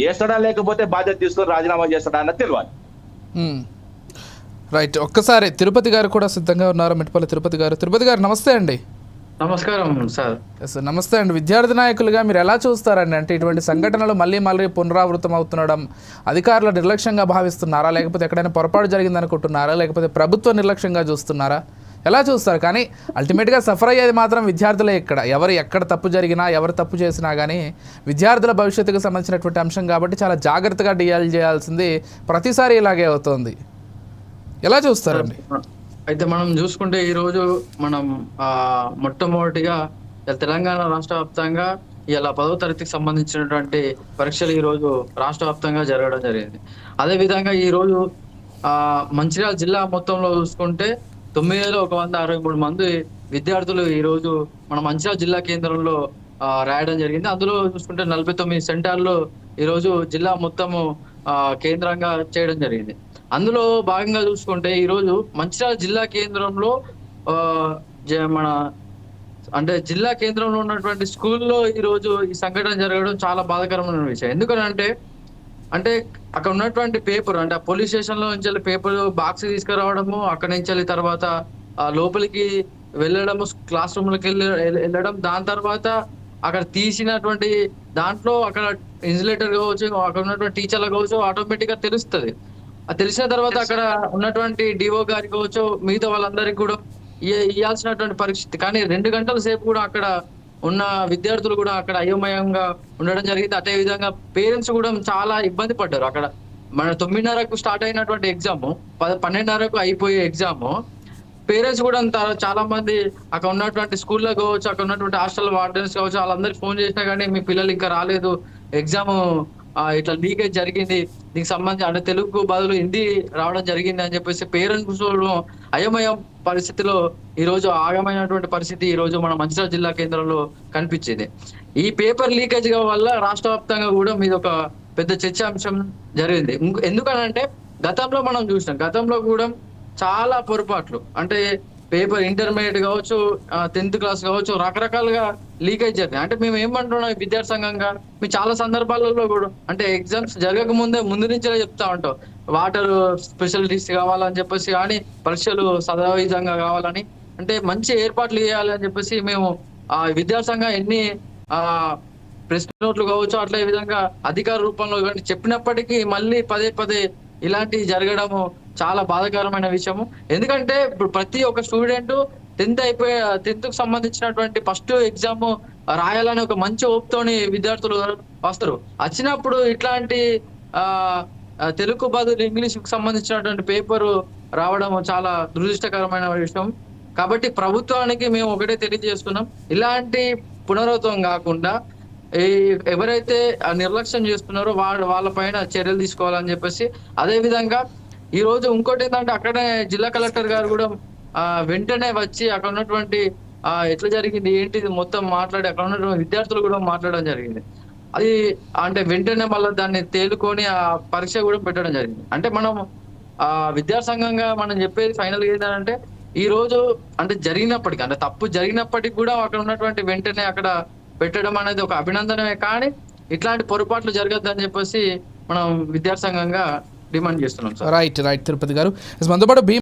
చేస్తాడా లేకపోతే బాధ్యత తీసుకొని రాజీనామా చేస్తాడా అన్నది తెలియాలి. రైట్. ఒక్కసారి తిరుపతి గారు కూడా సిద్ధంగా ఉన్నారు. మిట్టపల్లి తిరుపతి గారు. తిరుపతి గారు నమస్తే అండి. నమస్కారం సార్. నమస్తే అండి. విద్యార్థి నాయకులుగా మీరు ఎలా చూస్తారండి? అంటే ఇటువంటి సంఘటనలు మళ్ళీ మళ్ళీ పునరావృతం అవుతుండడం అధికారుల నిర్లక్ష్యంగా భావిస్తున్నారా, లేకపోతే ఎక్కడైనా పొరపాటు జరిగిందనుకుంటున్నారా, లేకపోతే ప్రభుత్వ నిర్లక్ష్యంగా చూస్తున్నారా? ఎలా చూస్తారు? కానీ అల్టిమేట్గా సఫర్ అయ్యేది మాత్రం విద్యార్థులే. ఇక్కడ ఎక్కడ తప్పు జరిగినా, ఎవరు తప్పు చేసినా కానీ విద్యార్థుల భవిష్యత్తుకు సంబంధించినటువంటి అంశం కాబట్టి చాలా జాగ్రత్తగా డీల్ చేయాల్సింది ప్రతిసారి ఇలాగే అవుతుంది. ఎలా చూస్తారండి? అయితే మనం చూసుకుంటే ఈరోజు మనం మొట్టమొదటిగా తెలంగాణ రాష్ట్ర వ్యాప్తంగా ఇలా 10వ తరగతికి సంబంధించినటువంటి పరీక్షలు ఈరోజు రాష్ట్ర వ్యాప్తంగా జరగడం జరిగింది. అదేవిధంగా ఈరోజు మంచిర్యాల జిల్లా మొత్తంలో చూసుకుంటే 9163 మంది విద్యార్థులు ఈరోజు మన మంచిర్యాల జిల్లా కేంద్రంలో రాయడం జరిగింది. అందులో చూసుకుంటే 49 సెంటర్లు ఈరోజు జిల్లా మొత్తము కేంద్రంగా చేయడం జరిగింది. అందులో భాగంగా చూసుకుంటే ఈరోజు మంచిర్యాల జిల్లా కేంద్రంలో మన అంటే జిల్లా కేంద్రంలో ఉన్నటువంటి స్కూల్లో ఈరోజు ఈ సంఘటన జరగడం చాలా బాధాకరమైన విషయం. ఎందుకంటే అక్కడ ఉన్నటువంటి పేపర్ అంటే పోలీస్ స్టేషన్ లో నుంచి పేపర్ బాక్స్ తీసుకురావడము, అక్కడ నుంచి తర్వాత లోపలికి వెళ్ళడము, క్లాస్ రూమ్లకి వెళ్ళడం, దాని తర్వాత అక్కడ తీసినటువంటి దాంట్లో అక్కడ ఇన్సులేటర్ కావచ్చు, అక్కడ ఉన్నటువంటి టీచర్లు కావచ్చు, ఆటోమేటిక్ గా తెలుస్తుంది. అది తెలిసిన తర్వాత అక్కడ ఉన్నటువంటి డిఓ గారికి కావచ్చు, మిగతా వాళ్ళందరికీ కూడా ఇవ్వాల్సినటువంటి పరిస్థితి. కానీ 2 గంటల సేపు కూడా అక్కడ ఉన్న విద్యార్థులు కూడా అక్కడ అయోమయంగా ఉండడం జరిగింది. అదే విధంగా పేరెంట్స్ కూడా చాలా ఇబ్బంది పడ్డారు. అక్కడ మన 9:30కు స్టార్ట్ అయినటువంటి ఎగ్జామ్ 12:30కు అయిపోయే ఎగ్జామ్, పేరెంట్స్ కూడా చాలా మంది అక్కడ ఉన్నటువంటి స్కూల్లో కావచ్చు, అక్కడ ఉన్నటువంటి హాస్టల్ వార్డెన్స్ కావచ్చు, వాళ్ళందరికీ ఫోన్ చేసినా కానీ మీ పిల్లలు ఇంకా రాలేదు, ఎగ్జామ్ ఇట్లా లీకేజ్ జరిగింది, దీనికి సంబంధించి అంటే తెలుగు బదులు హిందీ రావడం జరిగింది అని చెప్పేసి పేరెంట్స్ అయోమయ పరిస్థితిలో ఈరోజు ఆగమైనటువంటి పరిస్థితి ఈరోజు మన మంచిర్యాల జిల్లా కేంద్రంలో కనిపించింది. ఈ పేపర్ లీకేజ్ వల్ల రాష్ట్ర వ్యాప్తంగా కూడా మీద ఒక పెద్ద చర్చాంశం జరిగింది. ఎందుకనంటే గతంలో మనం చూసినాం, గతంలో కూడా చాలా పొరపాట్లు అంటే పేపర్ ఇంటర్మీడియట్ కావచ్చు, 10th క్లాస్ కావచ్చు, రకరకాలుగా లీకేజ్ జరిగింది. అంటే మేము ఏమంటున్నాం విద్యార్థి సంఘంగా, మేము చాలా సందర్భాలలో కూడా అంటే ఎగ్జామ్స్ జరగక ముందు నుంచే చెప్తా ఉంటాం, వాటర్ స్పెషలిటీస్ కావాలని చెప్పేసి, కానీ పరీక్షలు సదవిధంగా కావాలని, అంటే మంచి ఏర్పాట్లు చేయాలి అని చెప్పేసి మేము విద్యార్థి సంఘం ఎన్ని ప్రెస్ నోట్లు కావచ్చు అట్లా ఈ విధంగా అధికార రూపంలో కానీ చెప్పినప్పటికీ మళ్ళీ పదే ఇలాంటివి జరగడము చాలా బాధాకరమైన విషయము. ఎందుకంటే ఇప్పుడు ప్రతి ఒక్క స్టూడెంట్ 10th కు సంబంధించినటువంటి ఫస్ట్ ఎగ్జామ్ రాయాలని ఒక మంచి హోప్తోని విద్యార్థులు వస్తారు. వచ్చినప్పుడు ఇట్లాంటి తెలుగు బదులు ఇంగ్లీష్ కు సంబంధించినటువంటి పేపర్ రావడం చాలా దురదృష్టకరమైన విషయం. కాబట్టి ప్రభుత్వానికి మేము ఒకటే తెలియజేస్తున్నాం, ఇలాంటి పునరావృతం కాకుండా ఎవరైతే నిర్లక్ష్యం చేస్తున్నారో వాళ్ళ పైన చర్యలు తీసుకోవాలని చెప్పేసి, అదే విధంగా ఈ రోజు ఇంకోటి ఏంటంటే అక్కడే జిల్లా కలెక్టర్ గారు కూడా వెంటనే వచ్చి అక్కడ ఉన్నటువంటి ఎట్లా జరిగింది ఏంటిది మొత్తం మాట్లాడి అక్కడ ఉన్నటువంటి విద్యార్థులు కూడా మాట్లాడడం జరిగింది. అది అంటే వెంటనే మళ్ళీ దాన్ని తేలుకొని ఆ పరీక్ష కూడా పెట్టడం జరిగింది. అంటే మనం విద్యార్థి సంఘంగా మనం చెప్పేది ఫైనల్ ఏంటంటే ఈ రోజు అంటే జరిగినప్పటికీ అంటే తప్పు జరిగినప్పటికీ కూడా అక్కడ ఉన్నటువంటి వెంటనే అక్కడ పెట్టడం అనేది ఒక అభినందనమే, కానీ ఇట్లాంటి పొరపాట్లు జరగద్దని చెప్పేసి మనం విద్యార్థి సంఘంగా డిమాండ్ చేస్తున్నాం సార్. రైట్ తిరుపతి గారు. మనతో పాటు